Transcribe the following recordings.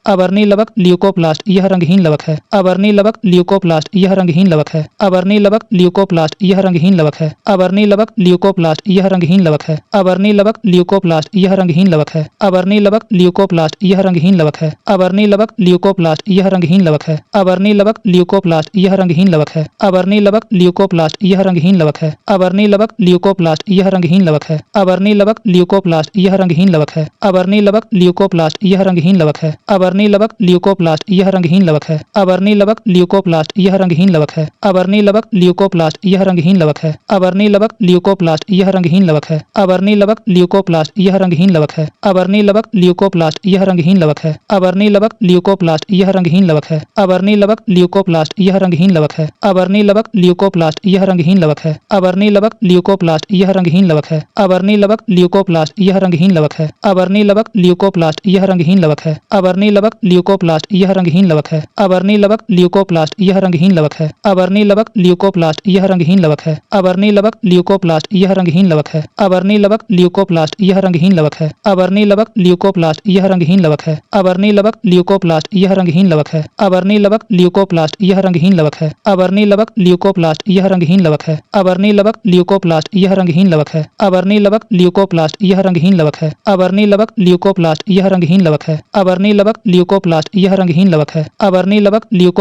अवर्णी लवक leucoplast यह रंगहीन लवक है। अवर्णी लवक ल्यूकोप्लास्ट यह रंगहीन लवक है। अवर्णी लवक ल्यूकोप्लास्ट यह रंगहीन लवक है। अवर्णी लवक ल्यूकोप्लास्ट यह रंगहीन लवक है। अवर्णी लवक ल्यूकोप्लास्ट यह रंगहीन लवक है। अवर्णी लवक ल्यूकोप्लास्ट यह रंगहीन लवक है। अवर्णी लवक ल्यूकोप्लास्ट यह रंगहीन लवक है। अवर्णी लवक ल्यूकोप्लास्ट यह रंगहीन लवक है। अवर्णी लवक ल्यूकोप्लास्ट यह रंगहीन लवक है। अवर्णी लवक ल्यूकोप्लास्ट यह रंगहीन लवक है। अवर्णी लवक ल्यूकोप्लास्ट यह रंगहीन लवक है। अवर्णी लवक ल्यूकोप्लास्ट यह रंगहीन लवक है। अवर्णी लवक ल्यूकोप्लास्ट यह रंगहीन लवक है। अवर्णी लवक ल्यूकोप्लास्ट यह रंगहीन लवक है। अवर्णी लवक ल्यूकोप्लास्ट यह रंगहीन लवक है। अवर्णी लवक ल्यूकोप्लास्ट यह रंगहीन लवक है। अवर्णी लवक ल्यूकोप्लास्ट यह रंगहीन लवक है। अवर्णी लवक ल्यूकोप्लास्ट यह रंगहीन लवक है। अवर्णी लवक ल्यूकोप्लास्ट यह रंगहीन लवक है। अवर्णी लवक ल्यूकोप्लास्ट यह रंगहीन लवक है। अवर्णी लवक ल्यूकोप्लास्ट यह रंगहीन लवक है। अवर्णी लवक ल्यूकोप्लास्ट यह रंगहीन लवक है। अवर्णी लवक ल्यूकोप्लास्ट यह रंगहीन लवक है। अवर्णी लवक ल्यूकोप्लास्ट यह रंगहीन लवक है। अवर्णी लवक ल्यूकोप्लास्ट यह रंगहीन लवक है। अवर्णी लवक ल्यूकोप्लास्ट यह रंगहीन लवक है। अवर्णी लवक ल्यूकोप्लास्ट यह रंगहीन लवक है। अवर्णी लवक ल्यूकोप्लास्ट यह रंगहीन लवक है। अवर्णी लवक ल्यूकोप्लास्ट यह रंगहीन लवक है। अवर्णी लवक ल्यूकोप्लास्ट यह रंगहीन लवक है। अवर्णी लवक ल्यूकोप्लास्ट यह रंगहीन लवक है। अवर्णी लवक ल्यूकोप्लास्ट यह रंगहीन लवक है। अवर्णी लवक ल्यूकोप्लास्ट यह रंगहीन लवक है। अवर्णी लवक ल्यूकोप्लास्ट यह रंगहीन लवक है। अवर्णी लवक ल्यूकोप्लास्ट यह रंगहीन लवक है। अवर्णी लवक ल्यूकोप्लास्ट यह रंगहीन लवक है। अवर्णी लवक ल्यूकोप्लास्ट यह रंगहीन लवक है। अवर्णी लवक ल्यूकोप्लास्ट यह रंगहीन लवक है। अवर्णी लवक ल्यूकोप्लास्ट यह रंगहीन लवक है। अवर्णी लवक ल्यूकोप्लास्ट यह रंगहीन लवक है। अवर्णी लवक ल्यूकोप्लास्ट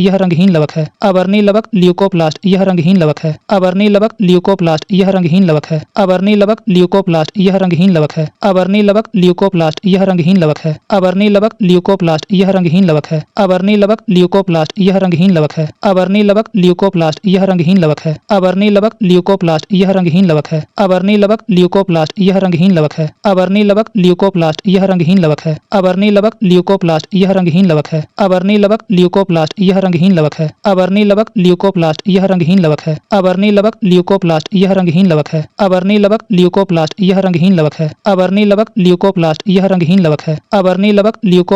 यह रंगहीन लवक है। अवर्णी लवक ल्यूकोप्लास्ट यह रंगहीन लवक है। अवर्णी लवक ल्यूकोप्लास्ट यह रंगहीन लवक है। अवर्णी लवक ल्यूकोप्लास्ट यह रंगहीन लवक है। अवर्णी लवक ल्यूकोप्लास्ट यह रंगहीन लवक है। अवर्णी लवक ल्यूकोप्लास्ट यह रंगहीन लवक है। अवर्णी लवक ल्यूकोप्लास्ट यह रंगहीन लवक है। अवर्णी लवक ल्यूकोप्लास्ट यह रंगहीन लवक है। अवर्णी लवक ल्यूकोप्लास्ट यह रंगहीन लवक है। अवर्णी लवक ल्यूकोप्लास्ट यह रंगहीन लवक है। अवर्णी लवक ल्यूकोप्लास्ट यह रंगहीन लवक है। अवर्णी लवक ल्यूकोप्लास्ट यह रंगहीन लवक है। अवर्णी लवक ल्यूकोप्लास्ट यह रंगहीन लवक है। अवर्णी लवक ल्यूकोप्लास्ट यह रंगहीन लवक है। अवर्णी लवक ल्यूकोप्लास्ट यह रंगहीन लवक है। अवर्णी लवक ल्यूकोप्लास्ट यह रंगहीन लवक है। अवर्णी लवक ल्यूकोप्लास्ट यह रंगहीन लवक है। अवर्णी लवक ल्यूकोप्लास्ट यह रंगहीन लवक है। अवर्णी लवक ल्यूकोप्लास्ट यह रंगहीन लवक है। अवर्णी लवक ल्यूकोप्लास्ट यह रंगहीन लवक है। अवर्णी लवक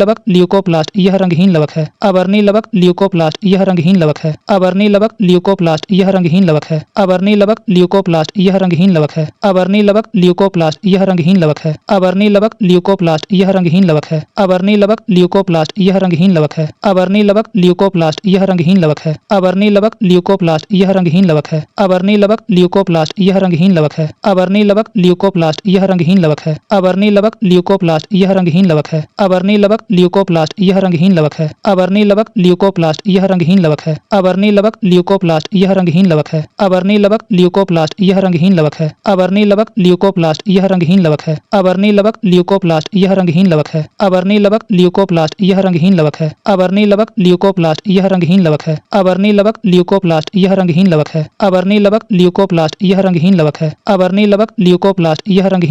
ल्यूकोप्लास्ट यह रंगहीन लवक है। अवर्णी लवक ल्यूकोप्लास्ट यह रंगहीन लवक है। अवर्णी लवक ल्यूकोप्लास्ट यह रंगहीन लवक है। अवर्णी लवक ल्यूकोप्लास्ट यह रंगहीन लवक है। अवर्णी लवक ल्यूकोप्लास्ट यह रंगहीन लवक है। अवर्णी लवक ल्यूकोप्लास्ट यह रंगहीन लवक है। अवर्णी लवक ल्यूकोप्लास्ट यह रंगहीन लवक है। अवर्णी लवक ल्यूकोप्लास्ट यह रंगहीन लवक है। अवर्णी लवक ल्यूकोप्लास्ट यह रंगहीन लवक है। अवर्णी लवक ल्यूकोप्लास्ट यह रंगहीन लवक है। अवर्णी लवक ल्यूकोप्लास्ट यह रंगहीन लवक है। अवर्णी लवक ल्यूकोप्लास्ट यह रंगहीन लवक है। अवर्णी लवक ल्यूकोप्लास्ट यह रंगहीन लवक है। अवर्णी लवक ल्यूकोप्लास्ट यह रंगहीन लवक है। अवर्णी लवक ल्यूकोप्लास्ट यह रंगहीन लवक है। अवर्णी लवक ल्यूकोप्लास्ट यह रंगहीन लवक है। अवर्णी लवक ल्यूकोप्लास्ट यह रंगहीन लवक है। अवर्णी लवक ल्यूकोप्लास्ट यह रंगहीन लवक है। अवर्णी लवक ल्यूकोप्लास्ट यह रंगहीन लवक है। अवर्णी लवक ल्यूकोप्लास्ट यह रंगहीन लवक है। अवर्णी लवक ल्यूकोप्लास्ट यह रंगहीन लवक है। अवर्णी लवक ल्यूकोप्लास्ट यह रंगहीन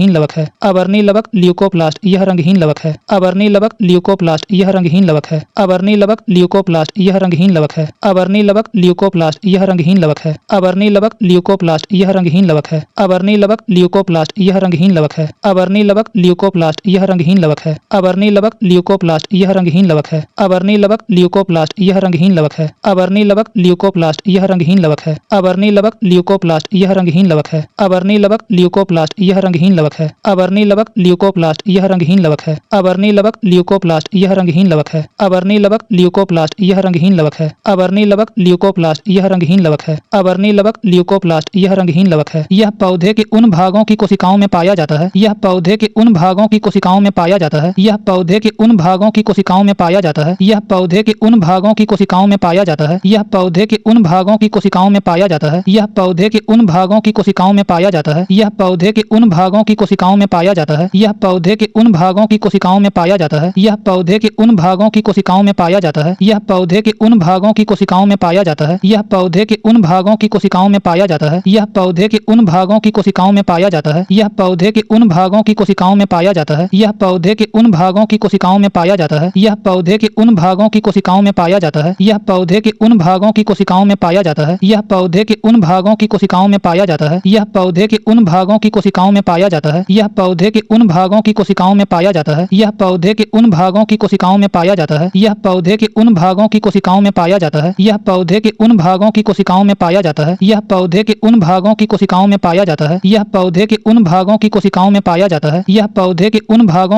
लवक है। अवर्णी लवक ल्यूकोप्लास्ट यह रंगहीन लवक है। अवर्णी लवक ल्यूकोप्लास्ट यह रंगहीन लवक है। अवर्णी लवक ल्यूकोप्लास्ट यह रंगहीन लवक है। अवर्णी लवक ल्यूकोप्लास्ट यह रंगहीन लवक है। अवर्णी लवक ल्यूकोप्लास्ट यह रंगहीन लवक है। अवर्णी लवक ल्यूकोप्लास्ट यह रंगहीन लवक है। अवर्णी लवक ल्यूकोप्लास्ट यह रंगहीन लवक है। अवर्णी लवक ल्यूकोप्लास्ट यह रंगहीन लवक है। अवर्णी लवक ल्यूकोप्लास्ट यह रंगहीन लवक है। अवर्णी लवक ल्यूकोप्लास्ट यह रंगहीन लवक है। अवर्णी लवक ल्यूकोप्लास्ट यह रंगहीन लवक है। अवर्णी लवक ल्यूकोप्लास्ट यह रंगहीन लवक है। अवर्णी लवक ल्यूकोप्लास्ट यह रंगहीन लवक है। यह पौधे के उन भागों की कोशिकाओं में पाया जाता है। यह पौधे के उन भागों की कोशिकाओं में पाया जाता है। यह पौधे के उन भागों की कोशिकाओं में पाया जाता है। यह पौधे के उन भागों की कोशिकाओं में पाया जाता है। यह पौधे के उन भागों की कोशिकाओं में पाया जाता है। यह पौधे के उन भागों की कोशिकाओं में पाया जाता है। यह पौधे के उन भागों की कोशिकाओं में पाया जाता है। यह पौधे के उन भागों की कोशिकाओं में पाया जाता है। यह पौधे के उन भागों की कोशिकाओं में पाया जाता है। यह पौधे के उन भागों की कोशिकाओं में पाया जाता है। यह पौधे के उन भागों की कोशिकाओं में पाया जाता है। यह पौधे के उन भागों की कोशिकाओं में पाया जाता है। यह पौधे के उन भागों की कोशिकाओं में पाया जाता है। यह पौधे के उन भागों की कोशिकाओं में पाया जाता है। यह पौधे के उन भागों की कोशिकाओं में पाया जाता है। यह पौधे के उन भागों की कोशिकाओं में पाया जाता है। यह पौधे के उन भागों की कोशिकाओं में पाया जाता है। यह पौधे के उन भागों की कोशिकाओं में पाया जाता है। यह पौधे के उन भागों की कोशिकाओं में पाया जाता है। यह पौधे के उन भागों की कोशिकाओं में पाया जाता है। यह पौधे के उन भागों की कोशिकाओं में पाया जाता है। यह पौधे के उन भागों की कोशिकाओं में पाया जाता है। यह पौधे के उन भागों की कोशिकाओं में पाया जाता है। यह पौधे के उन भागों की कोशिकाओं में पाया जाता है। यह पौधे के उन भागों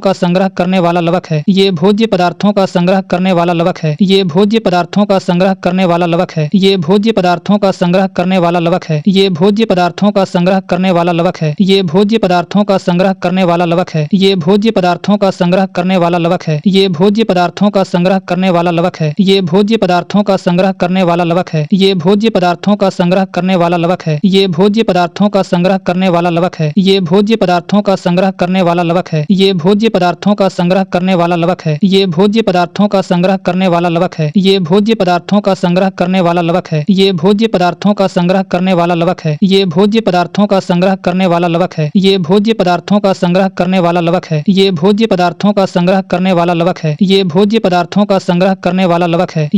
का संग्रह करने वाला लवक है। ये भोज्य पदार्थों का संग्रह करने वाला लवक है। ये भोज्य पदार्थों का संग्रह करने वाला लवक है। ये भोज्य पदार्थों का संग्रह करने वाला लवक है। ये भोज्य पदार्थों का संग्रह करने वाला लवक है। ये भोज्य पदार्थों का संग्रह करने वाला लवक है। ये भोज्य पदार्थों का संग्रह करने वाला लवक है। ये भोज्य पदार्थों का संग्रह करने वाला लवक है। ये भोज्य पदार्थों का संग्रह करने वाला लवक है। ये भोज्य पदार्थों का संग्रह करने वाला लवक है। ये भोज्य पदार्थों का संग्रह करने वाला लवक है। ये भोज्य पदार्थों का संग्रह करने वाला लवक है। ये भोज्य पदार्थों का संग्रह करने वाला लवक है। ये भोज्य पदार्थों का संग्रह करने वाला लवक है। ये भोज्य पदार्थों का संग्रह करने वाला लवक है। ये भोज्य पदार्थों का संग्रह करने वाला लवक है। ये भोज्य पदार्थों का संग्रह करने वाला लवक है। ये भोज्य पदार्थों का संग्रह करने वाला लवक है। ये भोज्य पदार्थों का संग्रह करने वाला लवक है। ये भोज्य पदार्थों का संग्रह करने वाला लवक है।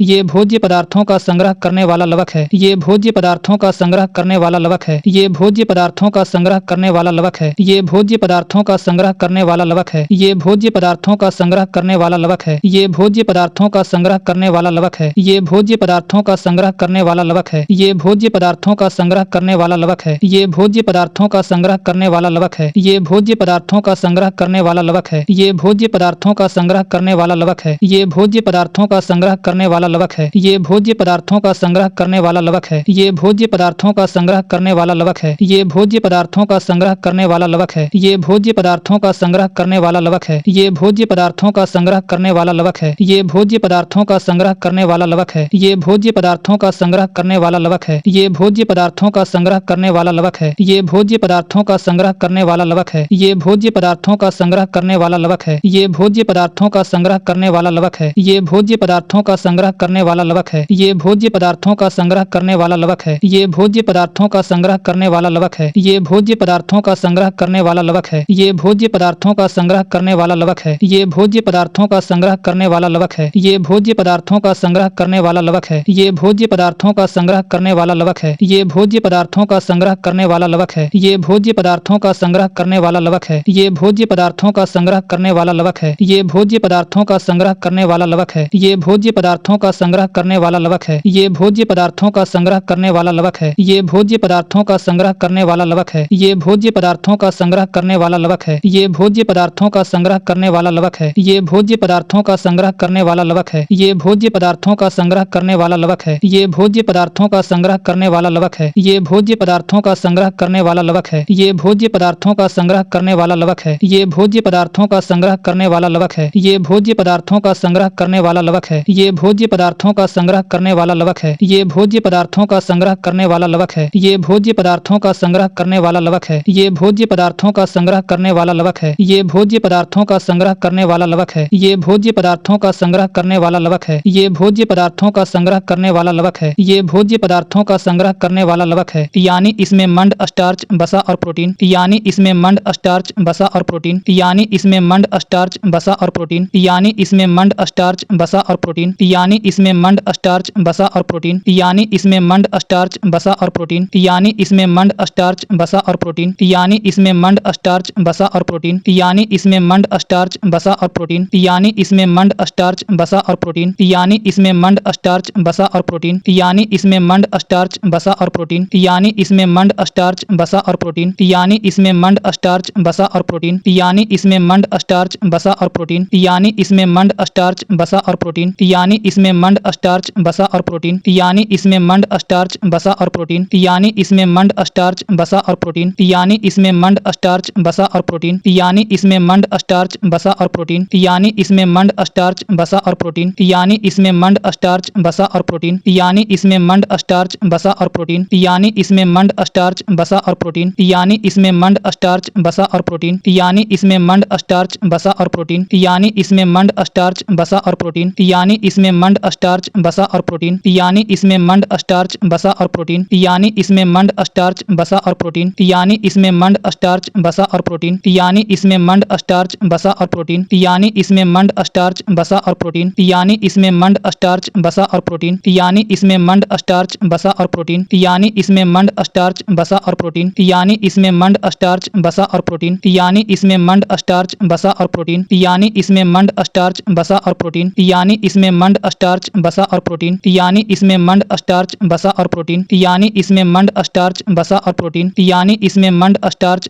ये भोज्य पदार्थों का संग्रह करने वाला लवक है। ये भोज्य पदार्थों का संग्रह करने वाला लवक है। ये भोज्य पदार्थों का संग्रह करने वाला लवक है। ये भोज्य पदार्थों का संग्रह करने वाला लवक है। ये भोज्य पदार्थों का संग्रह करने वाला लवक है। ये भोज्य पदार्थों का संग्रह करने वाला लवक है। ये भोज्य पदार्थों का संग्रह करने वाला लवक है। ये भोज्य पदार्थों का संग्रह करने वाला लवक है। ये भोज्य पदार्थों का संग्रह करने वाला लवक है। ये भोज्य पदार्थों का संग्रह करने वाला लवक है। ये भोज्य पदार्थों का संग्रह करने वाला लवक है। ये भोज्य पदार्थों का संग्रह करने वाला लवक है। ये भोज्य पदार्थों का संग्रह करने वाला लवक है। ये भोज्य पदार्थों का संग्रह करने वाला लवक है। ये भोज्य पदार्थों का संग्रह करने वाला लवक है। ये भोज्य पदार्थों का संग्रह करने वाला लवक है। ये भोज्य पदार्थों का संग्रह करने वाला लवक है। ये भोज्य पदार्थों का संग्रह करने वाला लवक है। ये भोज्य पदार्थों का संग्रह करने वाला लवक है। ये भोज्य पदार्थों का संग्रह करने वाला लवक है। ये भोज्य पदार्थों का संग्रह करने वाला लवक है। ये भोज्य पदार्थों का संग्रह करने वाला लवक है। ये भोज्य पदार्थों का संग्रह करने वाला लवक है। ये भोज्य पदार्थों का संग्रह करने वाला लवक है। ये भोज्य पदार्थों का संग्रह करने वाला लवक है। ये भोज्य पदार्थों का संग्रह करने वाला लवक है। ये भोज्य पदार्थों का संग्रह करने वाला लवक है। ये भोज्य पदार्थों का संग्रह करने वाला लवक है। ये भोज्य पदार्थों का संग्रह करने वाला लवक है। ये भोज्य पदार्थों का संग्रह करने वाला लवक है। ये भोज्य पदार्थों का संग्रह करने वाला लवक है। ये भोज्य पदार्थों का संग्रह करने वाला लवक है। ये भोज्य पदार्थों का संग्रह करने वाला लवक है। ये भोज्य पदार्थों का संग्रह करने वाला लवक है। ये भोज्य पदार्थों का संग्रह करने वाला लवक है। ये भोज्य पदार्थों का संग्रह करने वाला लवक है। ये भोज्य पदार्थों का संग्रह करने वाला लवक है। ये भोज्य पदार्थों का संग्रह करने वाला लवक है। ये भोज्य पदार्थों का संग्रह करने वाला लवक है। ये भोज्य पदार्थों का संग्रह करने वाला लवक है। ये भोज्य पदार्थों का संग्रह करने वाला लवक है। ये भोज्य पदार्थों का संग्रह करने वाला लवक है। ये भोज्य पदार्थों का संग्रह करने वाला लवक है। ये भोज्य पदार्थों का संग्रह करने वाला लवक है। ये भोज्य पदार्थों का संग्रह करने वाला लवक है। ये भोज्य पदार्थों का संग्रह करने वाला लवक है। ये भोज्य पदार्थों का संग्रह करने वाला लवक है। ये भोज्य पदार्थों का संग्रह करने वाला लवक है। ये भोज्य पदार्थों का संग्रह करने वाला लवक है। ये भोज्य पदार्थों का संग्रह करने वाला लवक है। ये भोज्य पदार्थों का संग्रह करने वाला लवक है। ये भोज्य पदार्थों का संग्रह करने वाला लवक है। ये भोज्य पदार्थों का संग्रह करने वाला लवक है। ये भोज्य पदार्थों का संग्रह करने वाला लवक है। ये भोज्य पदार्थों का संग्रह करने वाला लवक है। ये भोज्य पदार्थों का संग्रह करने वाला लवक है। यानी इसमें मंड, स्टार्च, वसा और प्रोटीन। यानी इसमें मंड, स्टार्च, वसा और प्रोटीन। यानी इसमें मंड, स्टार्च, वसा और प्रोटीन। यानी इसमें मंड, स्टार्च, वसा और प्रोटीन। यानी इसमें मंड, स्टार्च, वसा और प्रोटीन। यानी इसमें मंड, स्टार्च, वसा और प्रोटीन। यानी इसमें मंड, स्टार्च, वसा और प्रोटीन। यानी इसमें मंड, स्टार्च, वसा और प्रोटीन। यानी इसमें मंड, स्टार्च, वसा और प्रोटीन। यानी इसमें मंड, स्टार्च, वसा और प्रोटीन। यानी इसमें मंड, स्टार्च, वसा और प्रोटीन। यानी इसमें मंड, स्टार्च, वसा और प्रोटीन। यानी इसमें मंड, स्टार्च, वसा और प्रोटीन। यानी इसमें मंड, स्टार्च, वसा और प्रोटीन। यानी इसमें मंड, स्टार्च, वसा और प्रोटीन। यानी इसमें मंड, स्टार्च, वसा और प्रोटीन। यानी इसमें मंड, स्टार्च, वसा और प्रोटीन। यानी इसमें मंड, स्टार्च, वसा और प्रोटीन। यानी इसमें मंड, स्टार्च, वसा और प्रोटीन। यानी इसमें मंड, स्टार्च, वसा और प्रोटीन। यानी इसमें मंड, स्टार्च, वसा और प्रोटीन। यानी इसमें मंड, स्टार्च, वसा और प्रोटीन। यानी इसमें मंड, स्टार्च, वसा और प्रोटीन। यानी इसमें मंड, स्टार्च, वसा और प्रोटीन। यानी इसमें मंड, स्टार्च, वसा और प्रोटीन। यानी इसमें मंड, स्टार्च, वसा और प्रोटीन। यानी इसमें मंड, स्टार्च, वसा और प्रोटीन। यानी इसमें मंड, स्टार्च, वसा और प्रोटीन। यानी इसमें मंड, स्टार्च, वसा और प्रोटीन। यानी इसमें मंड, स्टार्च, वसा और प्रोटीन। यानी इसमें मंड, स्टार्च, वसा और प्रोटीन। यानी इसमें मंड, स्टार्च, वसा और प्रोटीन। यानी इसमें मंड, स्टार्च, वसा और प्रोटीन। यानी इसमें मंड, स्टार्च, वसा और प्रोटीन। यानी इसमें मंड, स्टार्च, वसा और प्रोटीन। यानी इसमें मंड, स्टार्च, वसा और प्रोटीन। यानी इसमें मंड, स्टार्च, वसा और प्रोटीन। यानी इसमें मंड, स्टार्च, वसा और प्रोटीन। यानी इसमें मंड, स्टार्च, वसा और प्रोटीन। यानी इसमें मंड, स्टार्च, वसा और प्रोटीन। यानी इसमें मंड, स्टार्च, वसा और प्रोटीन। यानी इसमें मंड, स्टार्च, वसा और प्रोटीन। यानी इसमें मंड, स्टार्च, वसा और प्रोटीन। यानी इसमें मंड, स्टार्च,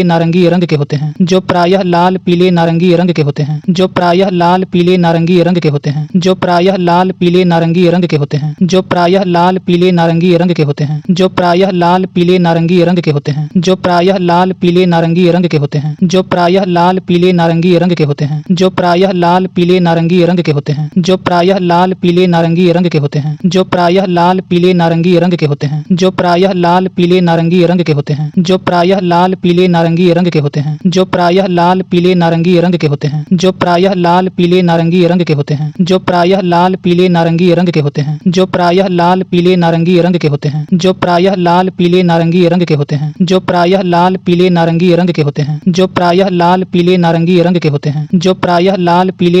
पीले नारंगी रंग के होते हैं, जो प्रायः लाल पीले नारंगी रंग के होते हैं, जो प्रायः लाल पीले नारंगी रंग के होते हैं, जो प्रायः लाल पीले नारंगी रंग के होते हैं, जो प्रायः लाल पीले नारंगी रंग के होते हैं, जो प्रायः लाल पीले नारंगी रंग के होते हैं, जो प्रायः लाल पीले नारंगी रंग के होते हैं, जो प्रायः लाल पीले नारंगी रंग के होते हैं, जो प्रायः लाल पीले नारंगी रंग के होते हैं, जो प्रायः लाल पीले नारंगी रंग के होते हैं, जो प्रायः लाल पीले नारंगी रंग के होते हैं, जो प्रायः लाल पीले नारंगी रंग के होते हैं, जो प्रायः लाल पीले नारंगी रंग के होते हैं, जो प्रायः लाल पीले नारंगी रंग के होते हैं, जो प्रायः लाल पीले नारंगी रंग के होते हैं, जो प्रायः लाल पीले नारंगी रंग के होते हैं, जो प्रायः लाल पीले नारंगी रंग के होते हैं, जो प्रायः लाल पीले नारंगी रंग के होते हैं, जो प्रायः लाल पीले नारंगी रंग के होते हैं, जो प्रायः लाल पीले नारंगी रंग के होते हैं, जो प्रायः लाल पीले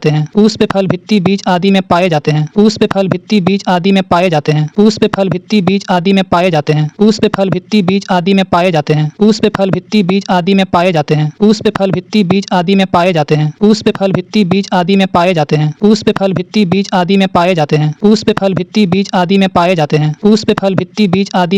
जाते हैं। पुष्प फल भित्ति बीज आदि में पाए जाते हैं। पुष्प फल भित्ति बीज आदि में पाए जाते हैं। पुष्प फल भित्ति बीज आदि में पाए जाते हैं। पुष्प फल भित्ति बीज आदि में पाए जाते हैं। पुष्प फल भित्ति बीज आदि में पाए जाते हैं। पुष्प फल भित्ति बीज आदि में पाए जाते हैं। पुष्प फल भित्ति बीज आदि में पाए जाते हैं। पुष्प फल भित्ति बीज आदि में पाए जाते हैं। पुष्प फल भित्ति बीज आदि में पाए जाते हैं। पुष्प फल भित्ति बीज आदि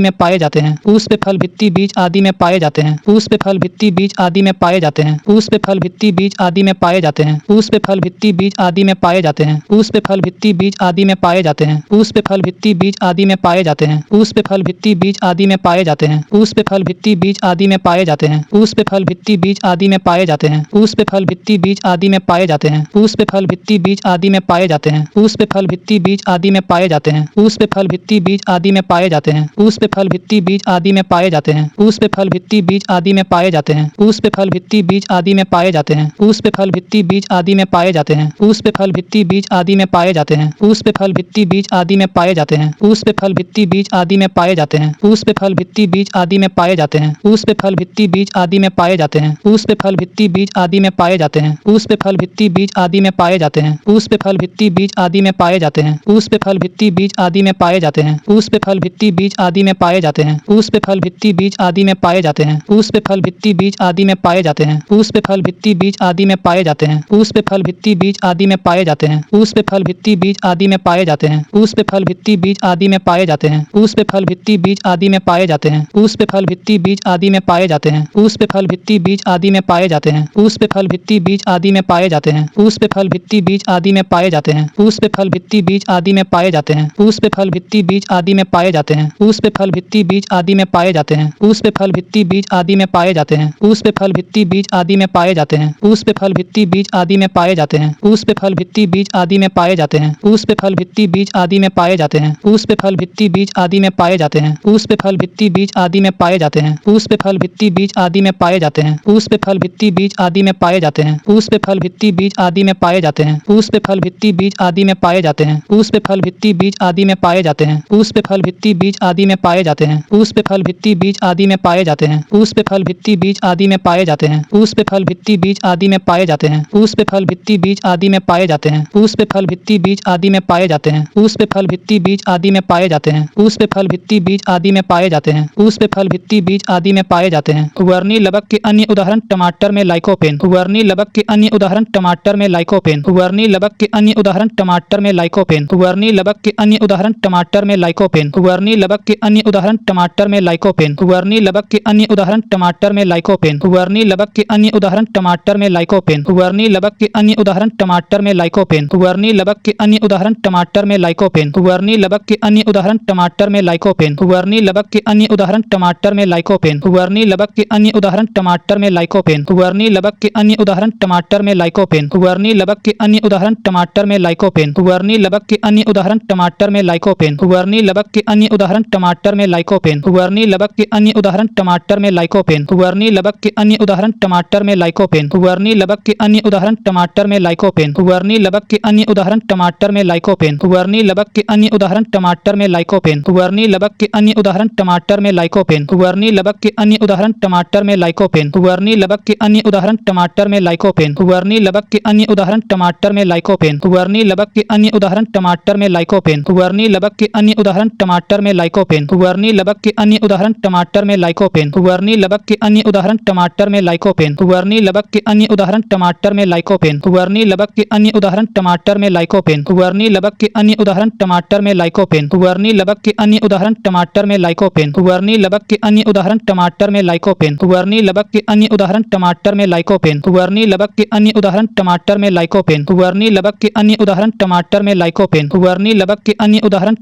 में पाए जाते हैं। पुष्प फल भित्ति बीज आदि में पाए जाते हैं। पुष्प फल भित्ति बीज आदि में पाए जाते हैं। पुष्प फल भित्ति बीज आदि में पाए जाते हैं। पुष्प फल भित्ति बीज आदि में पाए जाते हैं। पुष्प फल भित्ति बीज आदि में पाए जाते हैं। पुष्प फल भित्ति बीज आदि में पाए जाते हैं। पुष्प फल भित्ति बीज आदि में पाए जाते हैं। पुष्प फल भित्ति बीज आदि में पाए जाते हैं। पुष्प फल भित्ति बीज आदि में पाए जाते हैं। पुष्प फल भित्ति बीज आदि में पाए जाते हैं। पुष्प फल भित्ति बीज आदि में पाए जाते हैं। पुष्प फल भित्ति बीज आदि में पाए जाते हैं। पुष्प फल भित्ति बीज आदि में पाए जाते हैं। पुष्प फल भित्ति बीज आदि में पाए जाते हैं। पुष्प फल भित्ति बीज आदि में पाए जाते हैं। पुष्प फल भित्ति बीज आदि में पाए जाते हैं। पुष्प फल भित्ति बीज आदि में पाए जाते हैं। पुष्प फल भित्ति बीज आदि में पाए जाते हैं। पुष्प फल भित्ति बीज आदि में पाए जाते हैं। पुष्प फल भित्ति बीज आदि में पाए जाते हैं। पुष्प फल भित्ति बीज आदि में पाए जाते हैं। पुष्प फल भित्ति बीज आदि में पाए जाते हैं। पुष्प फल भित्ति बीज आदि में पाए जाते हैं। पुष्प फल भित्ति बीज आदि में पाए जाते हैं। पुष्प फल भित्ति बीज आदि में पाए जाते हैं। पुष्प फल भित्ति बीज आदि में पाए जाते हैं। पुष्प फल भित्ति बीज आदि में पाए जाते हैं। पुष्प फल भित्ति बीज आदि में पाए जाते हैं। पुष्प फल भित्ति बीज आदि में पाए जाते हैं। पुष्प फल भित्ति बीज आदि में पाए जाते हैं। पुष्प फल भित्ति बीज आदि में पाए जाते हैं। पुष्प फल भित्ति बीज आदि में पाए जाते हैं। पुष्प फल भित्ति बीज आदि में पाए जाते हैं। पुष्प फल भित्ति बीज आदि में पाए जाते हैं। पुष्प फल भित्ति बीज आदि में पाए जाते हैं। पुष्प फल भित्ति बीज आदि में पाए जाते हैं। पुष्प फल भित्ति बीज आदि में पाए जाते हैं। पुष्प फल भित्ति बीज आदि में पाए जाते हैं। पुष्प फल भित्ति बीज आदि में पाए जाते हैं। पुष्प फल भित्ति बीज आदि में पाए जाते हैं। पुष्प फल भित्ति बीज आदि में पाए जाते हैं। पुष्प फल भित्ति बीज आदि में पाए जाते हैं। पुष्प फल भित्ति बीज आदि में पाए जाते हैं। पुष्प फल भित्ति बीज आदि में पाए जाते हैं। पुष्प फल भित्ति बीज आदि में पाए जाते हैं। पुष्प फल भित्ति बीज आदि में पाए जाते हैं। पुष्प फल भित्ति बीज आदि में पाए जाते हैं। पुष्प फल भित्ति बीज आदि में पाए जाते हैं। पुष्प फल भित्ति बीज आदि में पाए जाते हैं। पुष्प फल भित्ति बीज आदि में पाए जाते हैं। पुष्प फल भित्ति बीज आदि में पाए जाते हैं। पुष्प फल भित्ति बीज आदि में पाए जाते हैं। पुष्प फल भित्ति बीज आदि में पाए जाते हैं। पुष्प फल भित्ति बीज आदि में पाए जाते हैं। पुष्प फल भित्ति बीज आदि में पाए जाते हैं। पुष्प फल भित्ति बीज आदि में पाए जाते हैं। पुष्प फल भित्ति बीज आदि में पाए जाते हैं। पुष्प फल भित्ति बीज आदि में पाए जाते हैं। पुष्प फल भित्ति बीज आदि में पाए जाते हैं। पुष्प फल भित्ति बीज आदि में पाए जाते हैं। पुष्प फल भित्ति बीज आदि में पाए जाते हैं। पुष्प फल भित्ति बीज आदि में पाए जाते हैं। वर्णी लवक के अन्य उदाहरण टमाटर में लाइकोपेन। वर्णी लवक के अन्य उदाहरण टमाटर में लाइकोपेन। वर्णी लवक के अन्य उदाहरण टमाटर में लाइकोपेन। वर्णी लवक के अन्य उदाहरण टमाटर में लाइकोपेन। वर्णी लवक के अन्य उदाहरण टमाटर में लाइकोपेन। वर्णी लवक के अन्य उदाहरण टमाटर में लाइकोपेन। वर्णी लवक के अन्य उदाहरण टमाटर में लाइकोपेन। वर्णी लवक के अन्य उदाहरण टमाटर में लाइकोपेन। वर्णी लवक के अन्य उदाहरण टमाटर में लाइकोपेन। वर्णी लवक के अन्य उदाहरण टमाटर में लाइकोपेन। वर्णी लवक के अन्य उदाहरण टमाटर में लाइकोपेन। वर्णी लवक के अन्य उदाहरण टमाटर में लाइकोपेन। वर्णी लवक के अन्य उदाहरण टमाटर में लाइकोपेन। वर्णी लवक के अन्य उदाहरण टमाटर में लाइकोपेन। वर्णी लवक के अन्य उदाहरण टमाटर में लाइकोपेन। वर्णी लवक के अन्य उदाहरण टमाटर में लाइकोपेन। वर्णी लवक के अन्य उदाहरण टमाटर में लाइकोपेन। वर्णी लवक के अन्य उदाहरण टमाटर में लाइकोपेन। वर्णी लवक के अन्य उदाहरण टमाटर में लाइकोपेन। वर्णी लवक के अन्य उदाहरण टमाटर में लाइकोपेन। वर्णी लवक के अन्य उदाहरण टमाटर में लाइकोपेन। वर्णी लवक के अन्य उदाहरण टमाटर में लाइकोपेन। वर्णी लवक के अन्य उदाहरण टमाटर में लाइकोपेन। वर्णी लवक के अन्य उदाहरण टमाटर में लाइकोपेन। वर्णी लवक के अन्य उदाहरण टमाटर में लाइकोपेन। वर्णी लवक के अन्य उदाहरण टमाटर में लाइकोपेन। वर्णी लवक के अन्य उदाहरण टमाटर में लाइकोपेन। वर्णी लवक के अन्य उदाहरण टमाटर में लाइकोपेन। वर्णी लवक के अन्य उदाहरण टमाटर में लाइकोपेन। वर्णी लवक के अन्य उदाहरण टमाटर में लाइकोपेन। वर्णी लवक के अन्य उदाहरण टमाटर में लाइकोपेन। वर्णी लवक के अन्य उदाहरण टमाटर में लाइकोपेन। वर्णी लवक के अन्य उदाहरण टमाटर में लाइकोपेन। वर्णी लवक के अन्य उदाहरण टमाटर में लाइकोपेन। वर्णी लवक के अन्य उदाहरण टमाटर में लाइकोपेन। वर्णी लवक के अन्य उदाहरण टमाटर में लाइकोपेन। वर्णी लवक के अन्य उदाहरण टमाटर में लाइकोपेन। वर्णी लवक के अन्य उदाहरण टमाटर में लाइकोपेन। वर्णी लवक के अन्य उदाहरण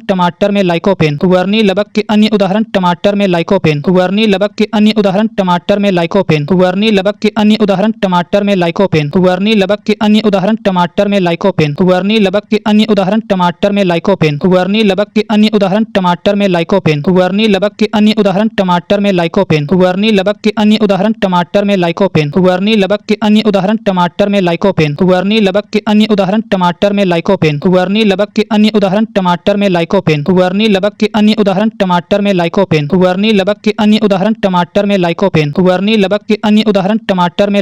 टमाटर में लाइकोपेन। वर्णी लवक के अन्य उदाहरण टमाटर में लाइकोपेन। वर्णी लवक के अन्य उदाहरण टमाटर में लाइकोपेन। वर्णी लवक के अन्य उदाहरण टमाटर में लाइकोपेन। वर्णी लवक के अन्य उदाहरण टमाटर में लाइकोपेन। वर्णी लवक के अन्य उदाहरण टमाटर में लाइकोपेन। वर्णी लवक के अन्य उदाहरण टमाटर में लाइकोपेन। वर्णी लवक के अन्य उदाहरण टमाटर में लाइकोपेन। वर्णी लवक के अन्य उदाहरण टमाटर में लाइकोपेन। वर्णी लवक के अन्य उदाहरण टमाटर में लाइकोपेन। वर्णी लवक के अन्य उदाहरण टमाटर में लाइकोपेन। वर्णी लवक के अन्य उदाहरण टमाटर में लाइकोपेन। वर्णी लवक के अन्य उदाहरण टमाटर में लाइकोपेन। वर्णी लवक के अन्य उदाहरण टमाटर में लाइकोपेन। वर्णी लवक के अन्य उदाहरण टमाटर में